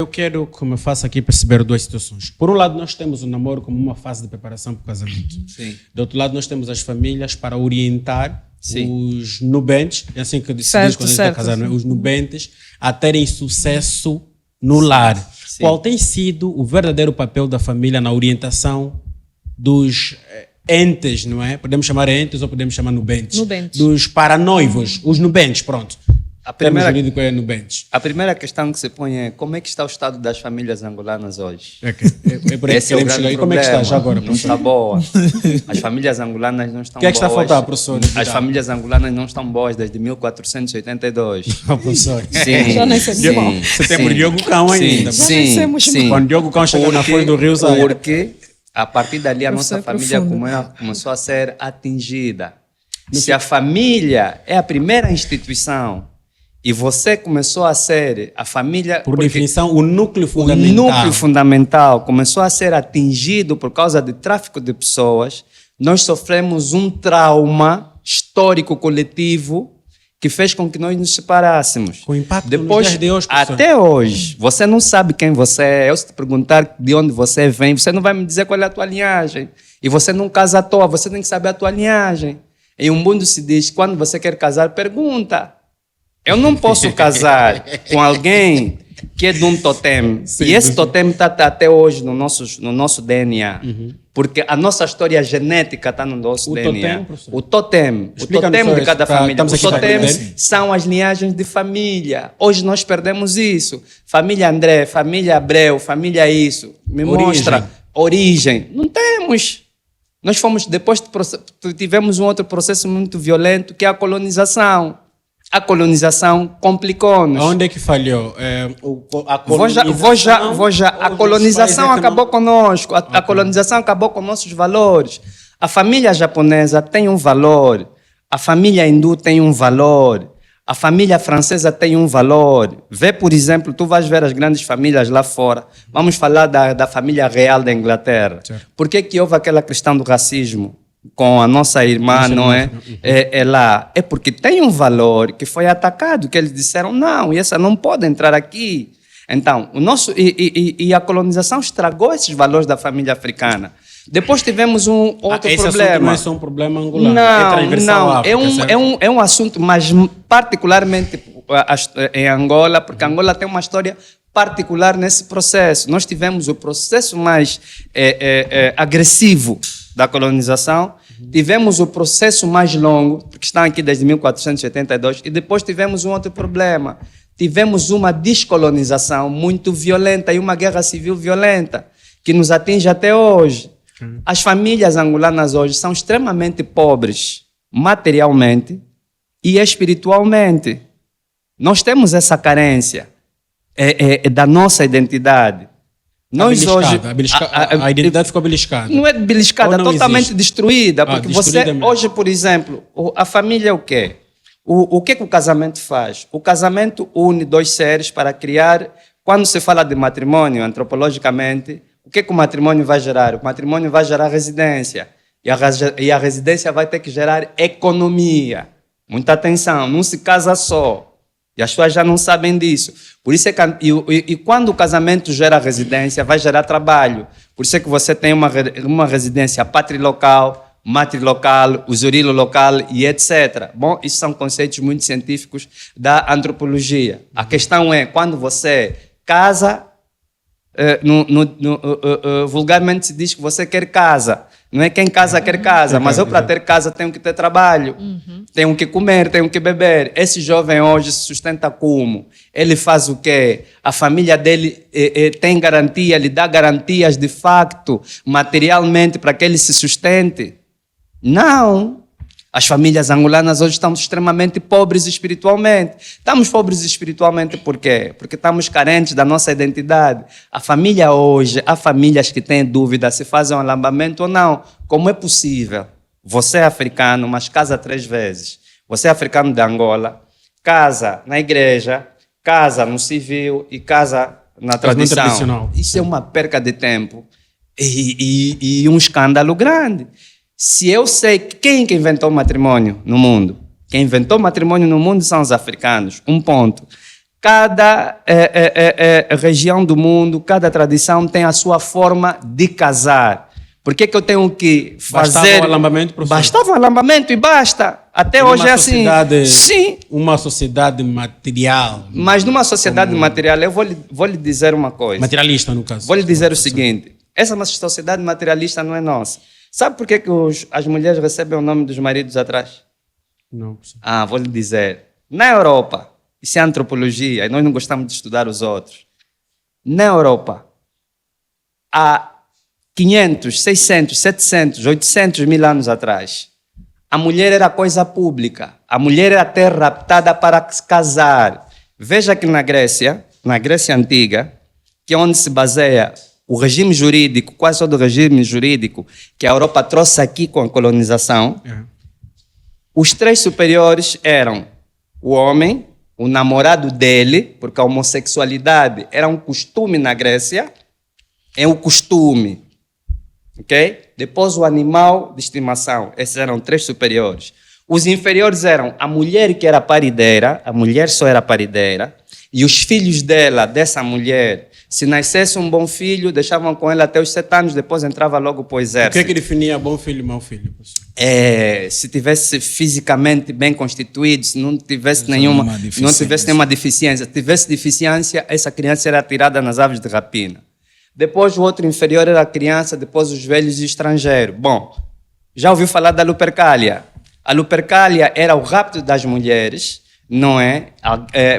Eu quero que me faça aqui perceber duas situações. Por um lado, nós temos o namoro como uma fase de preparação para o casamento. Sim. Do outro lado, nós temos as famílias para orientar os nubentes, é assim que se diz quando a gente está casado, os nubentes, a terem sucesso no lar. Sim. Qual tem sido o verdadeiro papel da família na orientação dos entes, não é? Podemos chamar entes ou podemos chamar nubentes. Dos paranoivos, os nubentes, pronto. A primeira, jurídico é nubentes. a primeira questão que se põe é como é que está o estado das famílias angolanas hoje? É por aí Esse é o grande como é que está já agora, não está boa. As famílias angolanas não estão boas. O que é que está a faltar, professor? As famílias angolanas não estão boas desde 1482. Professor. Sim, Já nem sei sim, bom. Você tem o Diogo Cão ainda. Sim. Quando o Diogo Cão chega na Foz do Rio, sai. Porque a partir dali a nossa família profundo. começou a ser atingida. Se a família é a primeira instituição e você começou a ser a família... Por definição, o núcleo O fundamental. núcleo fundamental começou a ser atingido por causa de tráfico de pessoas. Nós sofremos um trauma histórico coletivo que fez com que nós nos separássemos. Com impacto Depois, nos dias de hoje, professor. até hoje, você não sabe quem você é. Eu se te perguntar de onde você vem, você não vai me dizer qual é a tua linhagem. E você não casa à toa, você tem que saber a tua linhagem. Em um mundo se diz, quando você quer casar, pergunta. Eu não posso casar com alguém que é de um totem. E esse totem está até hoje no nosso DNA. Porque a nossa história genética está no nosso DNA. Totem, o totem Explica-nos de cada só, família. estamos Os aqui para totems aprender. são as linhagens de família. Hoje nós perdemos isso. Família André, família Abreu, família isso. Me Origem. mostra origem. Não temos. Nós fomos, depois tivemos um outro processo muito violento, que é a colonização. A colonização complicou-nos. Onde é que falhou? Vou já. A colonização acabou conosco. A colonização acabou com nossos valores. A família japonesa tem um valor. A família hindu tem um valor. A família francesa tem um valor. Vê, por exemplo, tu vais ver as grandes famílias lá fora. Vamos falar da família real da Inglaterra. Certo. Por que houve aquela questão do racismo com a nossa irmã, não é? É lá. É porque tem um valor que foi atacado, que eles disseram, não, essa não pode entrar aqui. Então, e a colonização estragou esses valores da família africana. Depois tivemos um outro esse problema. assunto não é só um problema angolano, é transversal à África, certo? É um assunto, mas particularmente em Angola, porque Angola tem uma história particular nesse processo. Nós tivemos o processo mais agressivo da colonização, tivemos o processo mais longo, porque estão aqui desde 1482, e depois tivemos um outro problema. Tivemos uma descolonização muito violenta e uma guerra civil violenta, que nos atinge até hoje. As famílias angolanas hoje são extremamente pobres, materialmente e espiritualmente. Nós temos essa carência da nossa identidade. Nós hoje a identidade ficou beliscada. não é beliscada, Ou não totalmente existe? destruída, porque destruída você mesmo. hoje, por exemplo, a família é o quê? O que o casamento faz? O casamento une dois seres para criar. Quando se fala de matrimônio, antropologicamente, o que o matrimônio vai gerar? O matrimônio vai gerar residência. E a residência vai ter que gerar economia. Muita atenção, não se casa só. E as pessoas já não sabem disso. Por isso é que, e quando o casamento gera residência, vai gerar trabalho. Por isso é que você tem uma residência patrilocal, matrilocal, usurilo local e etc. Bom, isso são conceitos muito científicos da antropologia. A questão é, quando você casa, vulgarmente se diz que você quer casa. Não é quem casa quer casa, mas eu para ter casa tenho que ter trabalho, tenho que comer, tenho que beber. Esse jovem hoje se sustenta como? Ele faz o quê? A família dele tem garantia, lhe dá garantias de facto, materialmente, para que ele se sustente? Não. As famílias angolanas hoje estão extremamente pobres espiritualmente. Estamos pobres espiritualmente por quê? Porque estamos carentes da nossa identidade. A família hoje, há famílias que têm dúvida se fazem um alambamento ou não. Como é possível? Você é africano, mas casa 3 vezes. Você é africano de Angola, casa na igreja, casa no civil e casa na tradição. Isso é uma perca de tempo e um escândalo grande. Se eu sei quem que inventou o matrimônio no mundo, quem inventou o matrimônio no mundo são os africanos. Um ponto. Cada região do mundo, cada tradição tem a sua forma de casar. Por que eu tenho que fazer... Bastava o alambamento, professor? Bastava o alambamento e basta. Até hoje é assim. Sim. Uma sociedade material. Mas numa sociedade material, eu vou lhe dizer uma coisa. Materialista, no caso. Vou lhe dizer o seguinte. Essa sociedade materialista não é nossa. Sabe por que as mulheres recebem o nome dos maridos atrás? Não, professor. Vou lhe dizer. Na Europa, isso é antropologia, e nós não gostamos de estudar os outros. Na Europa, há 500, 600, 700, 800 mil anos atrás, a mulher era coisa pública. A mulher era até raptada para se casar. Veja que na Grécia Antiga, que é onde se baseia o regime jurídico, quase todo o regime jurídico que a Europa trouxe aqui com a colonização, os três superiores eram o homem, o namorado dele, porque a homossexualidade era um costume na Grécia, é um costume. Okay? Depois o animal de estimação, esses eram três superiores. Os inferiores eram a mulher que era parideira, a mulher só era parideira, e os filhos dela, dessa mulher, se nascesse um bom filho, deixavam com ela até os 7 anos, depois entrava logo para o exército. O que definia bom filho e mau filho, professor? Se tivesse fisicamente bem constituído, se não tivesse nenhuma deficiência. Se tivesse deficiência, essa criança era tirada nas aves de rapina. Depois o outro inferior era a criança, depois os velhos e estrangeiros. Bom, já ouviu falar da Lupercalia? A Lupercalia era o rapto das mulheres, não é?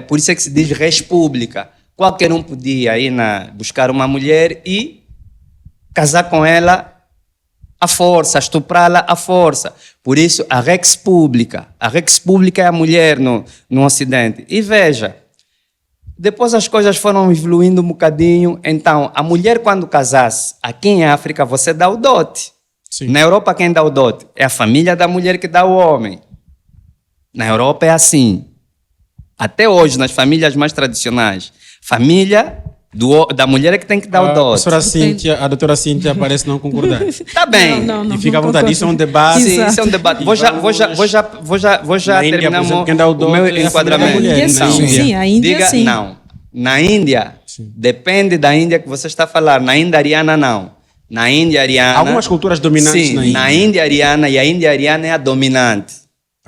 Por isso é que se diz res pública. Qualquer um podia ir buscar uma mulher e casar com ela à força, estuprá-la à força. Por isso, a rex pública. A rex pública é a mulher no Ocidente. E veja, depois as coisas foram evoluindo um bocadinho. Então, a mulher quando casasse, aqui em África, você dá o dote. Sim. Na Europa, quem dá o dote? É a família da mulher que dá o homem. Na Europa é assim. Até hoje, nas famílias mais tradicionais, família da mulher é que tem que dar o dote. A doutora Cíntia parece não concordar. Está bem. Não, e fica à vontade, isso é um debate. Sim, isso é um debate. Vou já terminar o meu enquadramento. Sim, a Índia sim. Não. Na Índia, depende da Índia que você está a falar. Na Índia ariana, não. Na Índia ariana... Algumas culturas dominantes sim, na Índia. Na Índia ariana, e a Índia ariana é a dominante.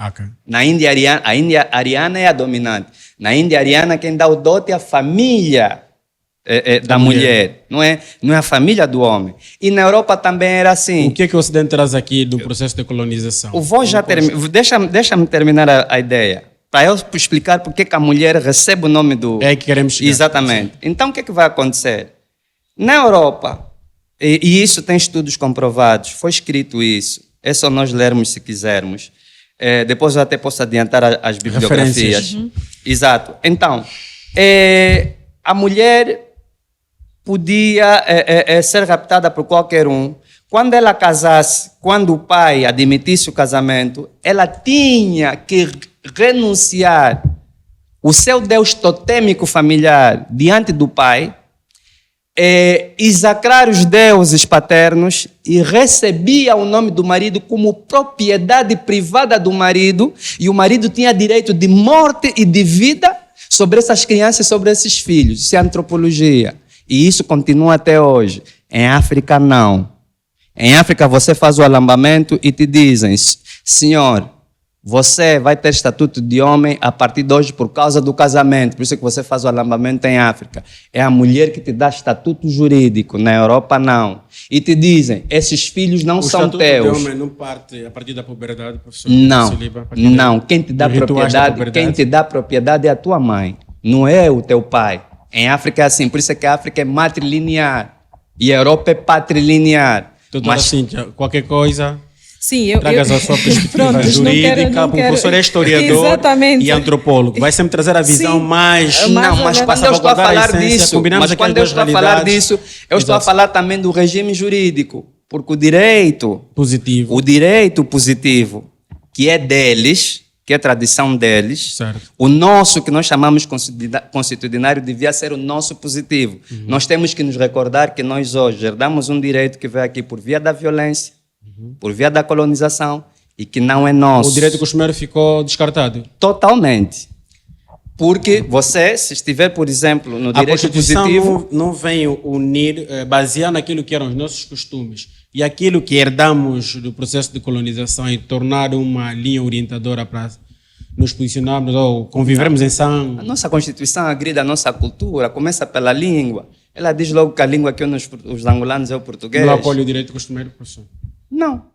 Okay. Na Índia ariana, a Índia ariana é a dominante. Na Índia ariana, quem dá o dote é a família da mulher. Não é a família do homem. E na Europa também era assim. O que o Ocidente traz aqui do processo de colonização? Deixa-me terminar a ideia. Para eu explicar porque que a mulher recebe o nome do... É que queremos chegar. Exatamente. Então, o que vai acontecer? Na Europa, e isso tem estudos comprovados, foi escrito isso, é só nós lermos se quisermos. Depois eu até posso adiantar as bibliografias. Exato. Então, a mulher podia ser raptada por qualquer um. Quando ela casasse, quando o pai admitisse o casamento, ela tinha que renunciar o seu Deus totêmico familiar diante do pai, execrar os deuses paternos e recebia o nome do marido como propriedade privada do marido, e o marido tinha direito de morte e de vida sobre essas crianças e sobre esses filhos. Isso é antropologia. E isso continua até hoje. Em África, não. Em África, você faz o alambamento e te dizem: senhor, você vai ter estatuto de homem a partir de hoje por causa do casamento. Por isso que você faz o alambamento em África. É a mulher que te dá estatuto jurídico. Na Europa, não. E te dizem: esses filhos não são teus. O estatuto de homem não parte a partir da puberdade, professor? Não. Quem te dá propriedade é a tua mãe. Não é o teu pai. Em África é assim. Por isso é que a África é matrilinear. E a Europa é patrilinear. Doutora Cíntia, qualquer coisa... Sim, tragas a sua perspectiva jurídica, o professor é historiador e antropólogo. Vai sempre trazer a visão mais... Mas quando eu estou a falar disso, eu estou a falar também do regime jurídico. Porque o direito positivo, que é deles, que é tradição deles, certo. O nosso, que nós chamamos constitucionário, devia ser o nosso positivo. Uhum. Nós temos que nos recordar que nós hoje herdamos um direito que veio aqui por via da violência, por via da colonização, e que não é nosso. O direito costumeiro ficou descartado? Totalmente. Porque você, se estiver, por exemplo, no A direito Constituição positivo... não vem unir, basear naquilo que eram os nossos costumes e aquilo que herdamos do processo de colonização e tornar uma linha orientadora para nos posicionarmos ou convivermos em A São... nossa Constituição agride a nossa cultura, começa pela língua. Ela diz logo que a língua que os angolanos é o português. Não apoia o direito costumeiro, professor? Não.